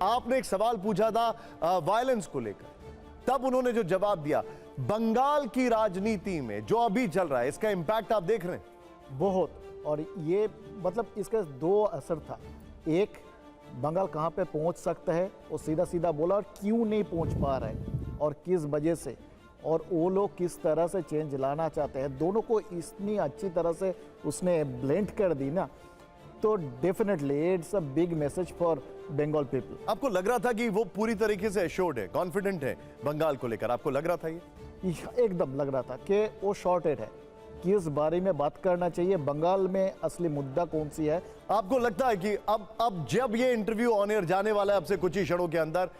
आपने एक सवाल पूछा था वायलेंस को लेकर, तब उन्होंने जो जवाब दिया, बंगाल की राजनीति में जो अभी चल रहा है इसका इंपैक्ट आप देख रहे हैं? बहुत। और ये मतलब इसका दो असर था। एक, बंगाल कहाँ पे पहुँच सकता है वो सीधा सीधा बोला, और क्यों नहीं पहुँच पा रहा है और किस वजह से, और वो लोग किस तरह से चेंज लाना चाहते हैं, दोनों को इतनी अच्छी तरह से उसने ब्लेंड कर दी ना, तो definitely it's a big message for Bengal people. आपको लग रहा था कि वो पूरी तरीके से एश्योर्ड है, कॉन्फिडेंट है बंगाल को लेकर? आपको लग रहा था ये? एकदम लग रहा था कि वो शॉर्टेड है, किस बारे में बात करना चाहिए, बंगाल में असली मुद्दा कौन सी है। आपको लगता है कि अब जब ये इंटरव्यू ऑन एयर जाने वाला है अब से कुछ ही क्षणों के अंदर,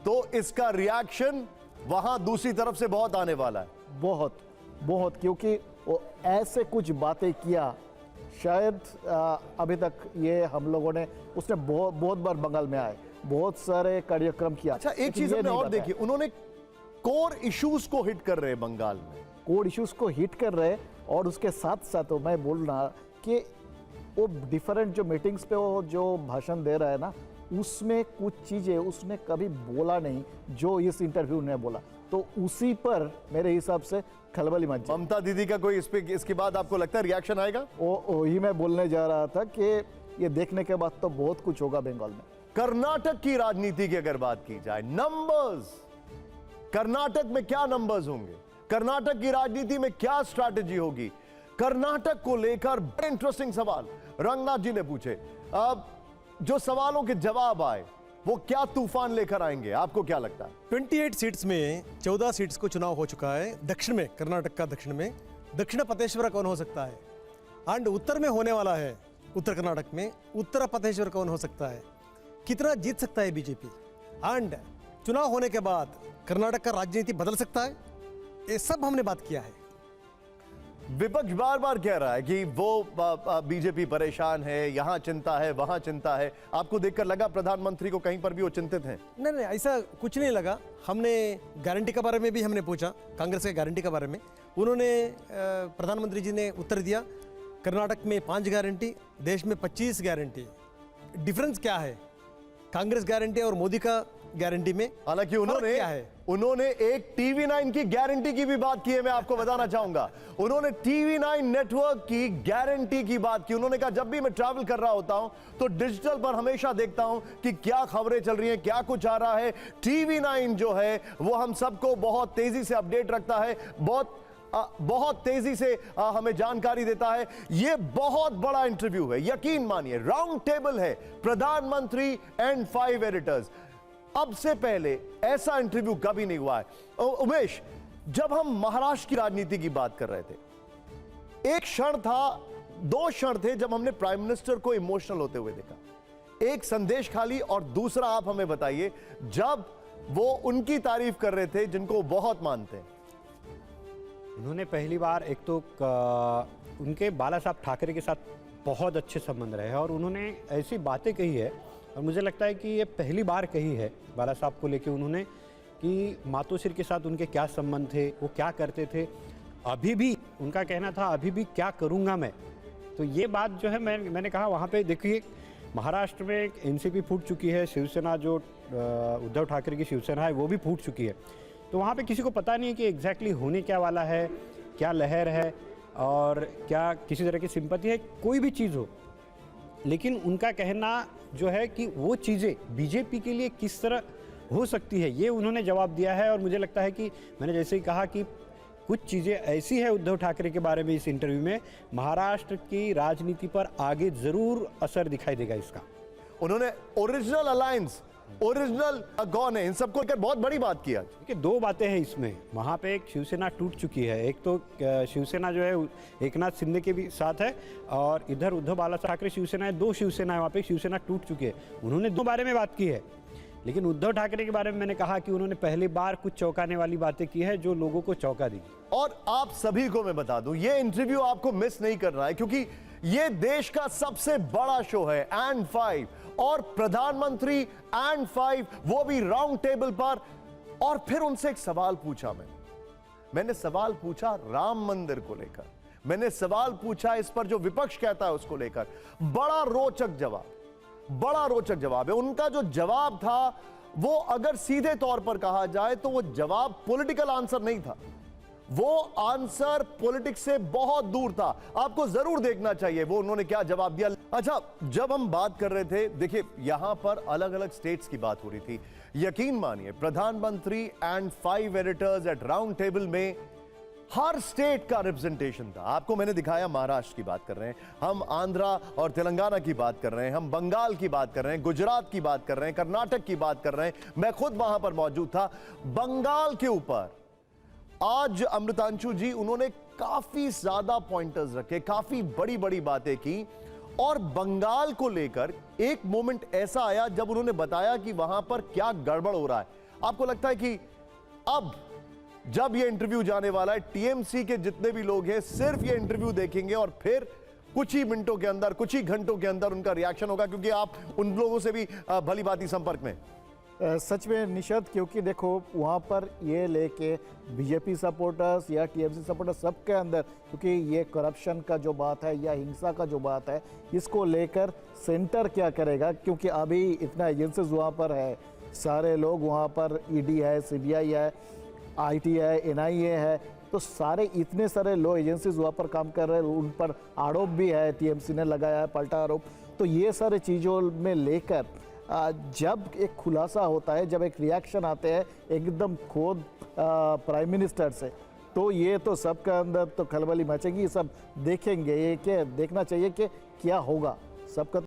तो इसका रिएक्शन वहां दूसरी तरफ से बहुत आने वाला है? बहुत बहुत, क्योंकि वो ऐसे कुछ बातें किया शायद अभी तक ये हम लोगों ने, उसने बहुत बार बंगाल में आए, बहुत सारे कार्यक्रम किया। अच्छा, एक चीज हमने और देखी, उन्होंने कोर इश्यूज को हिट कर रहे हैं बंगाल में, कोर इश्यूज को हिट कर रहे, और उसके साथ साथ तो मैं बोल रहा कि वो डिफरेंट जो मीटिंग्स पे वो जो भाषण दे रहा है ना, उसमें कुछ चीज़ें उसने कभी बोला नहीं जो इस इंटरव्यू ने बोला, तो उसी पर मेरे हिसाब से खलबली मच गई। ममता दीदी का कोई इस पे, इसके बाद आपको लगता है रिएक्शन आएगा? वही मैं बोलने जा रहा था कि ये देखने के बाद तो बहुत कुछ होगा बंगाल में। कर्नाटक की राजनीति की अगर बात की जाए, नंबर्स, कर्नाटक में क्या नंबर्स होंगे, कर्नाटक की राजनीति में क्या स्ट्रैटेजी होगी, कर्नाटक को लेकर बड़े इंटरेस्टिंग सवाल रंगनाथ जी ने पूछे। अब जो सवालों के जवाब आए वो क्या तूफान लेकर आएंगे, आपको क्या लगता है? 28 सीट्स में 14 सीट्स को चुनाव हो चुका है दक्षिण में, कर्नाटक का दक्षिण में। दक्षिण पतेश्वर कौन हो सकता है? एंड उत्तर में होने वाला है, उत्तर कर्नाटक में उत्तर पतेश्वर कौन हो सकता है? कितना जीत सकता है बीजेपी? एंड चुनाव होने के बाद कर्नाटक का राजनीति बदल सकता है? ये सब हमने बात किया है। विपक्ष बार बार कह रहा है कि वो बीजेपी परेशान है, यहां चिंता है, वहां चिंता है। आपको देखकर लगा प्रधानमंत्री को कहीं पर भी वो चिंतित हैं? नहीं, ऐसा कुछ नहीं लगा। हमने गारंटी के बारे में भी हमने पूछा, कांग्रेस के गारंटी के बारे में। उन्होंने प्रधानमंत्री जी ने उत्तर दिया, कर्नाटक में 5 गारंटी, देश में 25 गारंटी। डिफरेंस क्या है कांग्रेस गारंटी और मोदी का गारंटी में? हालांकि उन्होंने एक TV9 की गारंटी की भी बात की है, मैं आपको बताना चाहूंगा। उन्होंने TV9 नेटवर्क की गारंटी की बात की। उन्होंने कहा, जब भी मैं ट्रैवल कर रहा होता हूं तो डिजिटल पर हमेशा देखता हूं कि क्या खबरें चल रही हैं, क्या कुछ आ रहा है। TV9 जो है वो हम सबको बहुत तेजी से अपडेट रखता है, बहुत तेजी से हमें जानकारी देता है। यह बहुत बड़ा इंटरव्यू है, यकीन मानिए, राउंड टेबल है, प्रधानमंत्री एंड 5 एडिटर्स। अब से पहले ऐसा इंटरव्यू कभी नहीं हुआ है। उमेश, जब हम महाराष्ट्र की राजनीति की बात कर रहे थे, एक क्षण था, 2 क्षण थे जब हमने प्राइम मिनिस्टर को इमोशनल होते हुए देखा। एक संदेश खाली, और दूसरा आप हमें बताइए जब वो उनकी तारीफ कर रहे थे जिनको बहुत मानते हैं। उन्होंने पहली बार, एक तो उनके बाला साहब ठाकरे के साथ बहुत अच्छे संबंध रहे हैं, और उन्होंने ऐसी बातें कही है, और मुझे लगता है कि ये पहली बार कही है बाला साहब को लेके उन्होंने, कि मातोश्री के साथ उनके क्या संबंध थे, वो क्या करते थे, अभी भी उनका कहना था अभी भी क्या करूँगा मैं। तो ये बात जो है, मैंने कहा वहाँ पे देखिए, महाराष्ट्र में एक एनसीपी फूट चुकी है, शिवसेना जो उद्धव ठाकरे की शिवसेना है वो भी फूट चुकी है। तो वहाँ पे किसी को पता नहीं है कि एग्जैक्टली होने क्या वाला है, क्या लहर है, और क्या किसी तरह की सिंपैथी है, कोई भी चीज़ हो। लेकिन उनका कहना जो है कि वो चीज़ें बीजेपी के लिए किस तरह हो सकती है, ये उन्होंने जवाब दिया है। और मुझे लगता है कि मैंने जैसे ही कहा कि कुछ चीज़ें ऐसी है उद्धव ठाकरे के बारे में इस इंटरव्यू में, महाराष्ट्र की राजनीति पर आगे ज़रूर असर दिखाई देगा इसका। उन्होंने ओरिजिनल अलायंस, ओरिजिनल कौन है, इन सबको लेकर बहुत बड़ी बात किया। देखिए, 2 बातें हैं इसमें। वहाँ पे एक शिवसेना टूट चुकी है, एक तो शिवसेना जो है एकनाथ शिंदे के भी साथ है, और इधर उद्धव बाला ठाकरे शिवसेना है, 2 शिवसेना है, वहाँ पे शिवसेना टूट चुकी है। उन्होंने 2 बारे में बात की है। लेकिन उद्धव ठाकरे के बारे में मैंने कहा कि उन्होंने पहली बार कुछ चौंकाने वाली बातें की है जो लोगों को चौंका दी। और आप सभी को मैं बता दूं, ये इंटरव्यू आपको मिस नहीं करना है, क्योंकि ये देश का सबसे बड़ा शो है एंड 5, और प्रधानमंत्री एंड 5, वो भी राउंड टेबल पर। और फिर उनसे एक सवाल पूछा मैंने सवाल पूछा राम मंदिर को लेकर, मैंने सवाल पूछा इस पर जो विपक्ष कहता है उसको लेकर। बड़ा रोचक जवाब, बड़ा रोचक जवाब है। उनका जो जवाब था वो अगर सीधे तौर पर कहा जाए तो वो जवाब पॉलिटिकल आंसर नहीं था, वो आंसर पॉलिटिक्स से बहुत दूर था। आपको जरूर देखना चाहिए वो उन्होंने क्या जवाब दिया। अच्छा, जब हम बात कर रहे थे, देखिए यहां पर अलग अलग स्टेट्स की बात हो रही थी। यकीन मानिए प्रधानमंत्री and 5 editors at round table में हर स्टेट का रिप्रेजेंटेशन था। आपको मैंने दिखाया महाराष्ट्र की बात कर रहे हैं, हम आंध्रा और तेलंगाना की बात कर रहे हैं, हम बंगाल की बात कर रहे हैं, गुजरात की बात कर रहे हैं, कर्नाटक की बात कर रहे हैं। मैं खुद वहां पर मौजूद था। बंगाल के ऊपर आज अमृतांशु जी उन्होंने काफी ज्यादा पॉइंटर्स रखे, काफी बड़ी बड़ी बातें की, और बंगाल को लेकर एक मोमेंट ऐसा आया जब उन्होंने बताया कि वहां पर क्या गड़बड़ हो रहा है। आपको लगता है कि अब जब ये इंटरव्यू जाने वाला है, टीएमसी के जितने भी लोग हैं सिर्फ ये इंटरव्यू देखेंगे और फिर कुछ ही मिनटों के अंदर, कुछ ही घंटों के अंदर उनका रिएक्शन होगा, क्योंकि आप उन लोगों से भी भली भांति संपर्क में। सच में निशद, क्योंकि देखो वहाँ पर ये लेके बीजेपी सपोर्टर्स या टीएमसी सपोर्टर्स सबके अंदर, क्योंकि ये करप्शन का जो बात है या हिंसा का जो बात है, इसको लेकर सेंटर क्या करेगा, क्योंकि अभी इतना एजेंसीज वहाँ पर है, सारे लोग वहाँ पर ईडी है, सीबीआई है, आईटी है, एनआईए है, तो सारे इतने सारे लो एजेंसीज वहाँ पर काम कर रहे हैं, उन पर आरोप भी है, टीएमसी ने लगाया है पलटा आरोप। तो ये सारे चीज़ों में लेकर जब एक खुलासा होता है, जब एक रिएक्शन आते हैं एकदम खुद प्राइम मिनिस्टर से, तो ये तो सबका अंदर तो खलबली मचेगी। सब देखेंगे, ये क्या देखना चाहिए कि क्या होगा सबका।